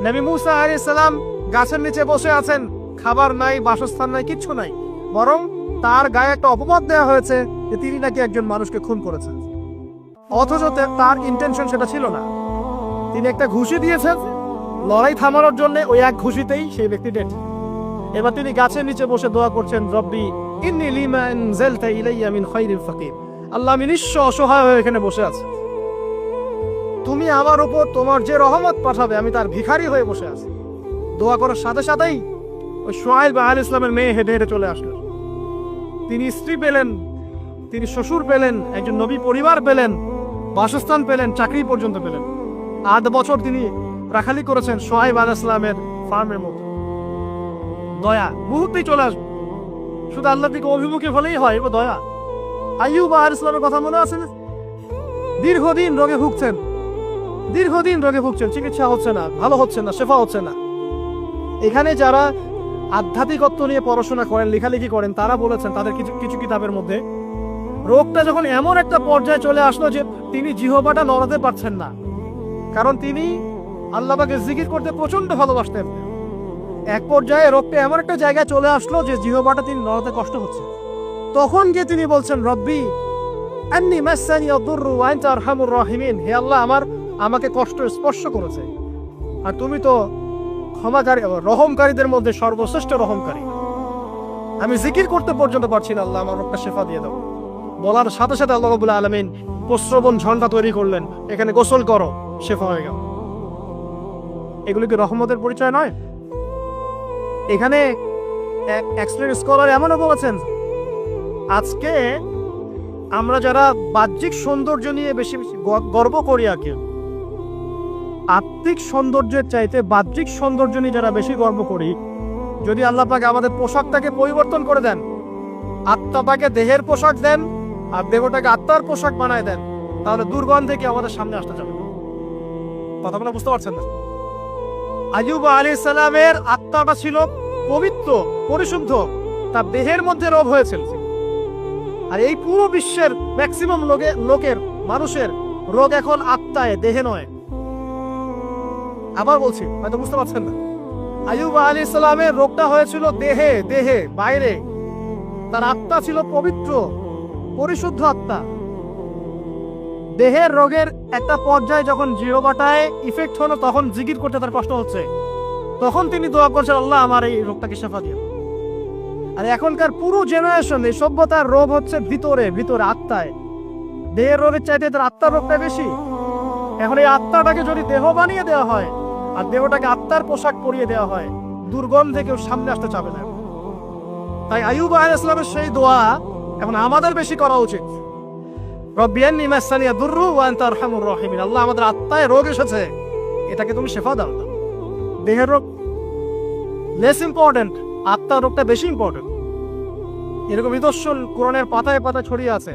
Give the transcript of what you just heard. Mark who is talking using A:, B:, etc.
A: নবী মুসা আলাইহিস সালাম গাছের নিচে বসে আছেন, খাবার নাই, বাসস্থান নাই, কিচ্ছু নাই, বরং তার গায়ে একটা অপবাদ দেওয়া হয়েছে যে তিনি নাকি একজন মানুষকে খুন করেছেন। অথচ তার ইন্টেনশন সেটা ছিল না। তিনি একটা ঘুষি দিয়েছেন লড়াই থামানোর জন্য, ওই এক ঘুষিতেই সেই ব্যক্তি ডেড। এবার তিনি গাছের নিচে বসে দোয়া করছেন, রব্বি ইন্নী লিমা আনজালতা ইলাইয়া মিন খায়রিন ফাকির। আল্লাহ, আমি নিঃস্ব অসহায় হয়ে এখানে বসে আছি, তুমি আমার উপর তোমার যে রহমত পাঠাবে আমি তার ভিখারি হয়ে বসে আছি। দোয়া করার সাথে সাথেই ওই শুআয়ব আলাইহিস সালামের মেয়ে হেঁটে হেঁটে চলে আসলো। তিনি স্ত্রী পেলেন, তিনি শ্বশুর পেলেন, একজন নবী পরিবার পেলেন, বাসস্থান পেলেন, চাকরি পর্যন্ত পেলেন। 8 বছর তিনি রাখালি করেছেন শুআয়ব আলাইহিস সালামের ফার্মের মধ্যে। দয়া মুহূর্তেই চলে আসবে, শুধু আল্লাহ থেকে অভিমুখী হলেই হয়। এবার দয়া। আইয়ুব আলাইহিস সালামের কথা মনে আছে? দীর্ঘদিন রোগে ভুগছেন, চিকিৎসা হচ্ছে না, ভালো হচ্ছে না, শেফা হচ্ছে না। এখানে যারা আধ্যাত্মিকত্ব নিয়ে পড়াশোনা করেন, লেখালেখি করেন, তারা বলেছেন তাদের কিছু কিতাবের মধ্যে, রোগটা যখন এমন একটা পর্যায়ে চলে আসলো যে তিনি জিহ্বাটা নড়াতে পারছেন না, কারণ তিনি আল্লাহ পাকে জিকির করতে প্রচন্ড ভালোবাসতেন। এক পর্যায়ে রোগটা এমন একটা জায়গায় চলে আসলো যে জিহ্বাটা তিনি নড়াতে কষ্ট হচ্ছে। তখন গিয়ে তিনি বলছেন, রব্বি আন্নী মাসসানি আদ-দুররু ওয়া আনতা আরহামুর রাহিমিন। হে আল্লাহ, আমাকে কষ্ট স্পর্শ করেছে, আর তুমি তো ক্ষমাকারী, রহমকারীদের মধ্যে সর্বশ্রেষ্ঠ রহমকারী। আমি জিকির করতে পর্যন্ত পারছি না, আল্লাহ আমার রোগটা শেফা দিয়ে দাও। বলার সাথে সাথে আল্লাহ রাব্বুল আলামিন প্রস্রবণ ঝর্ণা তৈরি করলেন, এখানে গোসল করো, শেফা হয়ে গেল। এগুলো কি রহমতের পরিচয় নয়? এখানে এক্সপেরিয়েন্স স্কলার এমনও বলেছেন, আজকে আমরা যারা বাহ্যিক সৌন্দর্য নিয়ে বেশি বেশি গর্ব করি, আর কি আত্মিক সৌন্দর্যের চাইতে বাহ্যিক সৌন্দর্য নিয়ে যারা বেশি গর্ব করি, যদি আল্লাহ পাক আমাদের পোশাকটাকে পরিবর্তন করে দেন, আত্মাটাকে দেহের পোশাক দেন আর দেহটাকে আত্মার পোশাক বানায় দেন, তাহলে দুর্গন্ধে কি আমাদের সামনে আসতে যাবে? কথাগুলো বুঝতে পারছেন না? আইয়ুব আলাইহিস সালামের আত্মাটা ছিল পবিত্র, পরিশুদ্ধ, তার দেহের মধ্যে রোগ হয়েছিল। আর এই পুরো বিশ্বের ম্যাক্সিমাম লোকের মানুষের রোগ এখন আত্মায়, দেহে নয়। আবার বলছি, হয়তো বুঝতে পারছেন না। আইয়ুব আলাইহিস সালামের রোগটা হয়েছিল দেহে, বাইরে। তার আত্মা ছিল পবিত্র, পরিশুদ্ধ আত্মা। দেহের রোগের একটা পর্যায়ে যখন জিহ্বাটায় ইফেক্ট হলো, তখন জিকির করতে তার কষ্ট হচ্ছে, তখন তিনি দোয়া করছেন, আল্লাহ আমার এই রোগটাকে শেফা দিও। আর এখনকার পুরো জেনারেশন, এই সভ্যতার রোগ হচ্ছে ভিতরে, আত্মায়। দেহের রোগের চাইতে তার আত্মার রোগটা বেশি। এখন এই আত্মাটাকে যদি দেহ বানিয়ে দেওয়া হয় আর দেহটাকে আত্মার পোশাক পরিয়ে দেওয়া হয়, দুর্গন্ধে কেউ সামনে আসতে চাবে না। তাই আইয়ুব আলাইহিস সালামের সেই দোয়া এখন আমাদের বেশি করা উচিত। রব্বি আন্নী মাসসানি আদ-দুররু ওয়া আনতা আরহামুর রাহিমিন। আল্লাহ, আমাদের আত্মায় রোগ এসেছে, এটাকে তুমি শেফা দাও। দেহের রোগ লেস ইম্পর্টেন্ট, আত্মার রোগটা বেশি ইম্পর্টেন্ট। এরকম নিদর্শন কোরআনের পাতায় পাতায় ছড়িয়ে আছে।